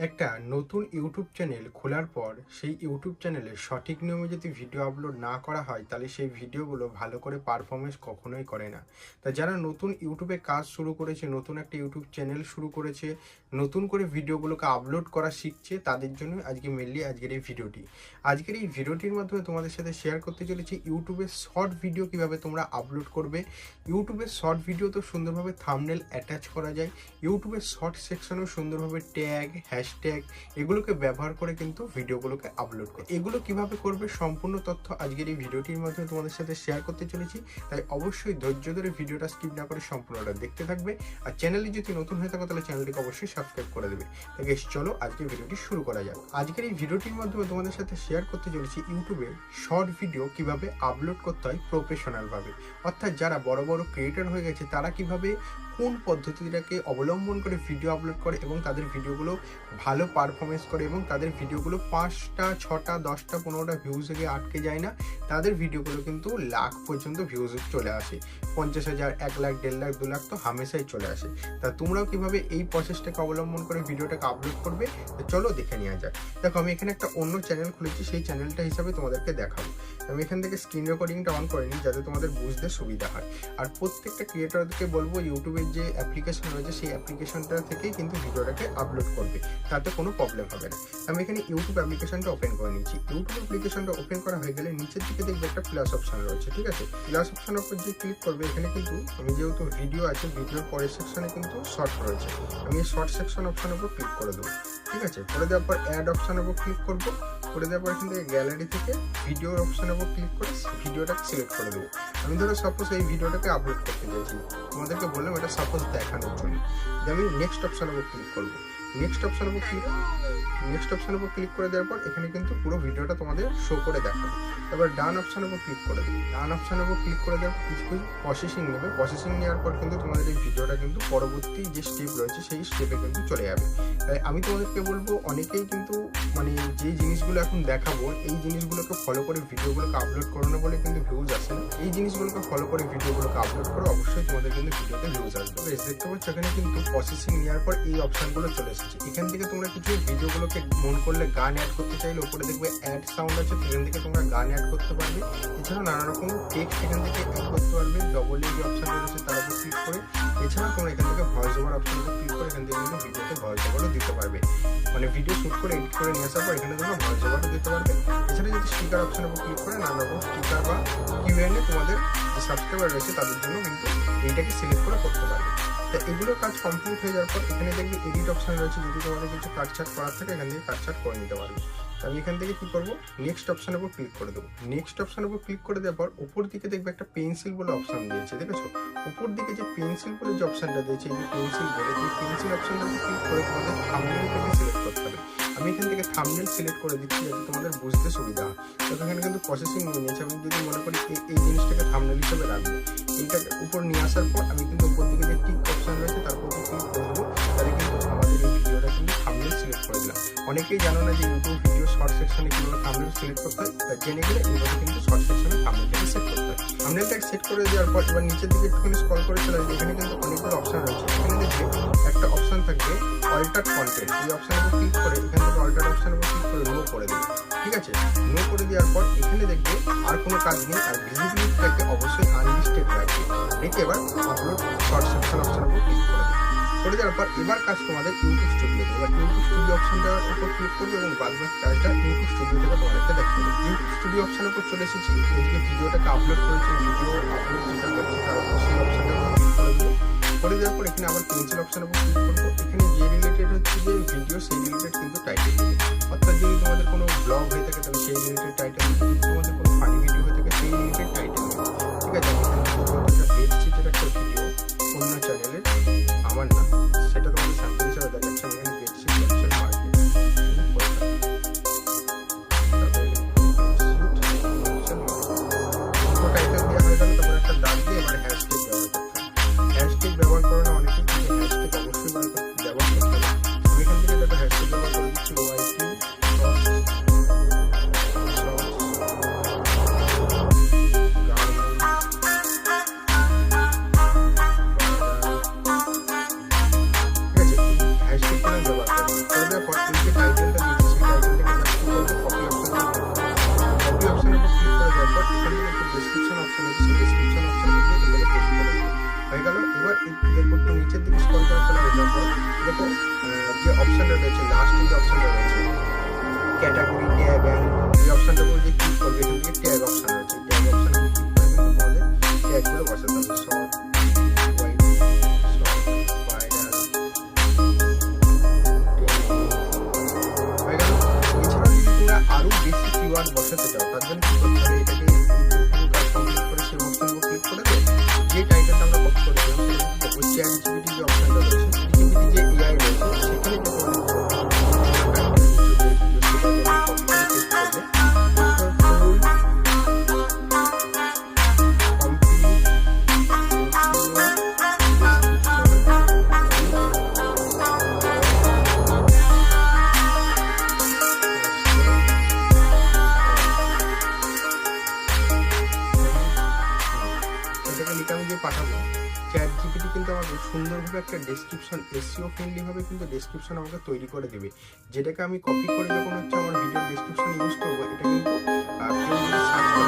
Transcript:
একটা নতুন YouTube channel খোলার পর সেই ইউটিউব চ্যানেলে সঠিক নিয়মে যদি ভিডিও আপলোড না করা হয় তাহলে সেই ভিডিওগুলো ভালো করে পারফরমেন্স কখনোই করে না। তা যারা নতুন ইউটিউবে কাজ শুরু করেছে, নতুন একটা ইউটিউব চ্যানেল শুরু করেছে, নতুন করে ভিডিওগুলোকে আপলোড করা শিখছে, তাদের জন্য আজকে মেনলি আজকের এই ভিডিওটি। আজকের এই ভিডিওটির মাধ্যমে তোমাদের সাথে শেয়ার করতে চলেছি ইউটিউবের শর্ট ভিডিও কিভাবে তোমরা আপলোড করবে। ইউটিউবের শর্ট ভিডিও তো সুন্দরভাবে থাম্বনেল অ্যাটাচ করা যায়, ইউটিউবের শর্ট সেকশনেও সুন্দরভাবে ট্যাগ, হ্যাশট্যাগ এগুলোকে ব্যবহার করে কিন্তু ভিডিওগুলোকে আপলোড করে। এগুলো কিভাবে করবে সম্পূর্ণ তথ্য আজকের এই ভিডিওটির মাধ্যমে তোমাদের সাথে শেয়ার করতে চলেছি। তাই অবশ্যই ধৈর্য ধরে ভিডিওটা স্কিপ না করে সম্পূর্ণটা দেখতে থাকবে। আর চ্যানেলে যদি নতুন হয়ে থাকো তাহলে চ্যানেলটিকে অবশ্যই সাবস্ক্রাইব করে দেবে। তাই গাইস চলো আজকে ভিডিওটি শুরু করা যাক। আজকের এই ভিডিওটির মাধ্যমে তোমাদের সাথে শেয়ার করতে চলেছি ইউটিউবে শর্ট ভিডিও কিভাবে আপলোড করতে হয় প্রফেশনালভাবে। অর্থাৎ যারা বড় বড় ক্রিয়েটর হয়ে গেছে তারা কিভাবে কোন পদ্ধতিটাকে অবলম্বন করে ভিডিও আপলোড করে এবং তাদের ভিডিওগুলো ভালো পারফরমেন্স করে এবং তাদের ভিডিওগুলো 5টা 6টা 10টা 15টা ভিউজে গিয়ে আটকে যায় না, তাদের ভিডিওগুলো কিন্তু লাখ পর্যন্ত ভিউজ চলে আসে। 50,000, 1 লাখ, 1.5 লাখ, 2 লাখ তো হামেশাই চলে আসে। তা তোমরাও কিভাবে এই প্রসেসটাকে অবলম্বন করে ভিডিওটাকে আপলোড করবে চলো দেখে নেওয়া যাক। দেখো আমি এখানে একটা অন্য চ্যানেল খুলেছি, সেই চ্যানেলটা হিসাবে তোমাদেরকে দেখাবো। আমি এখান থেকে স্ক্রিন রেকর্ডিংটা অন করে নিই যাতে তোমাদের বুঝতে সুবিধা হয়। আর প্রত্যেকটা ক্রিয়েটরকে বলবো ইউটিউবের যে অ্যাপ্লিকেশন রয়েছে সেই অ্যাপ্লিকেশনটা থেকেই কিন্তু ভিডিওটাকে আপলোড করবে, তাতে কোনো প্রবলেম হবে না। আমি এখানে ইউটিউব অ্যাপ্লিকেশনটা ওপেন করে নিচ্ছি। ইউটিউব অ্যাপ্লিকেশনটা ওপেন করা হয়ে গেলে নিচের দিকে দেখবে একটা প্লাস অপশন রয়েছে, ঠিক আছে? প্লাস অপশনের উপর যে ক্লিক করবে এখানে কিন্তু আমি যেহেতু ভিডিও আছে, ভিডিওর পরের সেকশনে কিন্তু শর্ট রয়েছে, আমি এই শর্ট সেকশন অপশনের উপর ক্লিক করে দেবো, ঠিক আছে? করে দেওয়ার পর অ্যাড অপশনের উপর ক্লিক করবো। করে দেওয়ার পর এখান থেকে গ্যালারি থেকে ভিডিওর অপশনের উপর ক্লিক করে ভিডিওটাকে সিলেক্ট করে দেবো। আমি ধরো সাপোজ এই ভিডিওটাকে আপলোড করতে চাইছি, তোমাদেরকে বললাম এটা সাপোজ দেখানোর জন্য। আমি নেক্সট অপশনের উপর ক্লিক করবো। নেক্সট অপশনের উপর ক্লিক করে দেওয়ার পর এখানে কিন্তু পুরো ভিডিওটা তোমাদের শো করে দেখাবে। এবার ডান অপশনের উপর ক্লিক করে দেবে। ডান অপশনের উপর ক্লিক করে দেওয়ার কিছু প্রসেসিং নেবে। প্রসেসিং নেওয়ার পর কিন্তু তোমাদের এই ভিডিওটা কিন্তু পরবর্তী যে স্টেপ রয়েছে সেই স্টেপে কিন্তু চলে যাবে। তাই আমি তোমাদেরকে বলবো, অনেকেই কিন্তু মানে যে জিনিসগুলো এখন দেখাবো এই জিনিসগুলোকে ফলো করে ভিডিওগুলোকে আপলোড করো না বলে কিন্তু ভিউজ আসে না। এই জিনিসগুলোকে ফলো করে ভিডিওগুলোকে আপলোড করো, অবশ্যই তোমাদের কিন্তু ভিডিওতে ভিউজ আসবে। দেখতে পাচ্ছ এখানে কিন্তু প্রসেসিং নেওয়ার পর এই অপশনগুলো চলে এসেছে। এখান থেকে তোমরা কিছু ভিডিওগুলোকে মন করলে গান অ্যাড করতে চাইলে উপরে দেখবে অ্যাড সাউন্ড আছে, সেখান থেকে তোমরা গান অ্যাড করতে পারবে। এছাড়াও নানা রকম টেক্সট এখান থেকে অ্যাড করতে পারবে। ডবল যে অপশন রয়েছে তার উপর ক্লিক করে। এছাড়াও তোমরা এখান থেকে ভয়েস ওভার অপশন উপর ক্লিক করে এখান থেকে কিন্তু ভিডিওতে ভয়েস ওভারও দিতে পারবে। মানে ভিডিও শুট করে এডিট করে নিয়ে আসার পর এখানে তোমরা ভয়েস ওভারও দিতে পারবে। এছাড়া যদি স্টিকার অপশনের উপর ক্লিক করে নানা রকম স্টিকার বা কিউএনএ তোমাদের যে সাবস্ক্রাইবার রয়েছে তাদের জন্য কিন্তু এইটাকে সিলেক্ট করে করতে পারবে। তা এগুলো কাজ কমপ্লিট হয়ে যাওয়ার পর এখানে দেখবে এডিট অপশন রয়েছে, যদি তোমাদের কিছু কাটছাট করার থাকে এখান থেকে কাটছাট করে নিতে পারবে। আমি এখান থেকে কি করবো, নেক্সট অপশনের উপর ক্লিক করে দেবো। নেক্সট অপশনের উপর ক্লিক করে দেওয়ার পর উপর দিকে দেখবে একটা পেন্সিল বলে অপশন দিয়েছে, দেখেছো? উপর দিকে যে পেন্সিল বলে যে অপশনটা দিয়েছে, এই যে পেন্সিল বলে, এই পেন্সিল অপশনটাকে ক্লিক করে তোমাদের থাম্বনেলটাকে সিলেক্ট করতে হবে। আমি এখান থেকে থাম্বনেল সিলেক্ট করে দিচ্ছি যাতে তোমাদের বুঝতে সুবিধা হয়। তো এখানে কিন্তু প্রসেসিং নিয়ে নিয়েছে। আমি যদি মনে করি এই জিনিসটাকে থাম্বনেল হিসেবে রাখবো, এইটাকে উপর নিয়ে আসার পর আমি কিন্তু উপর দিকে যে টিক অপশন রয়েছে তার উপর ক্লিক করে দেবো, তাহলে কিন্তু আমাদের এই ভিডিওটা কিন্তু থাম্বনেল সিলেক্ট করে দিলাম। অনেকেই জানো না যে ইউটিউব ভিডিও শর্ট সেকশনে কীভাবে থাম্বনেল সিলেক্ট করতে হয়, তাই জেনে গেলে এইভাবে কিন্তু শর্ট সেকশনে থাম্বনেলটাকে সেট করতে হয়। থাম্বনেলটাকে সেট করে দেওয়ার পর এবার নিচের দিকে একটুখানি স্ক্রল করে চলে আসবে। এখানে কিন্তু অনেকগুলো অপশন রয়েছে। এখানে দেখবে একটা অপশন থাকবে অল্টার কন্টেন্ট, এই অপশনের উপর ক্লিক করে এখান থেকে অল্টার অপশনের উপর ক্লিক করে নো করে দেবে, ঠিক আছে? নো করে দেওয়ার পর এখানে দেখবে আর কোনো কাজ নেই, আর ভিজিবিলিটিটাকে অবশ্যই আনলিস্টেড রাখবে। রেখে এবার আপলোড শর্ট সেকশন অপশনের উপর ক্লিক করে দেবে। করে দেওয়ার পর এবার কাজ তোমাদের ইউটিউব স্টুডিও। এবার ইউটিউব স্টুডিও অপশনটার উপর ক্লিক করবে এবং বাদবাকি কাজটা ইউটিউব স্টুডিও থেকে তোমাদেরকে দেখাবে। ইউটিউব স্টুডিও অপশনের উপর চলে এসেছি। এদিকে ভিডিওটাকে আপলোড করেছি, ভিডিও আপলোড যেটা করছি তার উপর সেই অপশনটা ক্লিক করে দেবো। করে দেওয়ার পর এখানে আবার পেন্সিল অপশনের উপর ক্লিক করবো। এখানে যে রিলেটেড হচ্ছে যে ভিডিও সেই রিলেটেড কিন্তু টাইটেল দেবে। অর্থাৎ যদি তোমাদের কোনো ব্লগ হয়ে থাকে তাহলে সেই রিলেটেড টাইটেল দেবে, যদি তোমাদের কোনো ফানি ভিডিও হয়ে থাকে সেই রিলেটেড টাইটেল দেবে, ঠিক আছে? একটা বেডশিটের একটা ভিডিও অন্য চ্যানেলের, আমার না, সেটা তোমাদের স্যাম্পল হিসাবে দেখাচ্ছে। আমি এখানে বেডশিট ক্যাপচার মার্কেট টাইটেল দেওয়া হয়ে গেল। তারপর একটা দাগ দিয়ে এবার হ্যাশট্যাগ ব্যবহার করতে হবে। হ্যাশট্যাগ ব্যবহার করো না অনেকে, কিন্তু হ্যাশট্যাগ অবশ্যই ব্যবহার করতে হবে। আমি এখান থেকে দেখো যে অপশনটা রয়েছে, লাস্টে যে অপশনটা রয়েছে ক্যাটাগরি ট্যাগ অ্যান্ড এই অপশনটার উপর যে ক্লিক করবে এখান থেকে ট্যাগ অপশন রয়েছে, ট্যাগ অপশনে ক্লিক করে কিন্তু তোমাদের ট্যাগগুলো বসাতে হবে। শর্ট, ওয়াইড, শর্ট, ভাইরাল, হয়ে গেল। এছাড়াও যদি তোমরা আরো বেশি কিওয়ার্ড বসাতে চাও তার জন্য কি করতে হবে, এটাকে কাজ কমপ্লিট করে সেই অপশনের উপর ক্লিক করে দেবে। যে টাইটেলটা আমরা কপি করেছিলাম সেটা কিন্তু দেখো চ্যাট জিপিটি যে অপশনটা রয়েছে, জিপিটি যে এআই রয়েছে সেখানে যে তোমাদের আমি যে পাঠাবো চ্যাট জিপিটি কিন্তু আমাকে সুন্দরভাবে একটা ডেসক্রিপশন এসইও ফ্রেন্ডলি ভাবে কিন্তু ডেসক্রিপশন আমাকে তৈরি করে দেবে, যেটাকে আমি কপি করে যখন হচ্ছে আমার ভিডিও ডেসক্রিপশন ইউজ করবো এটা কিন্তু কেউ যদি সার্চ করে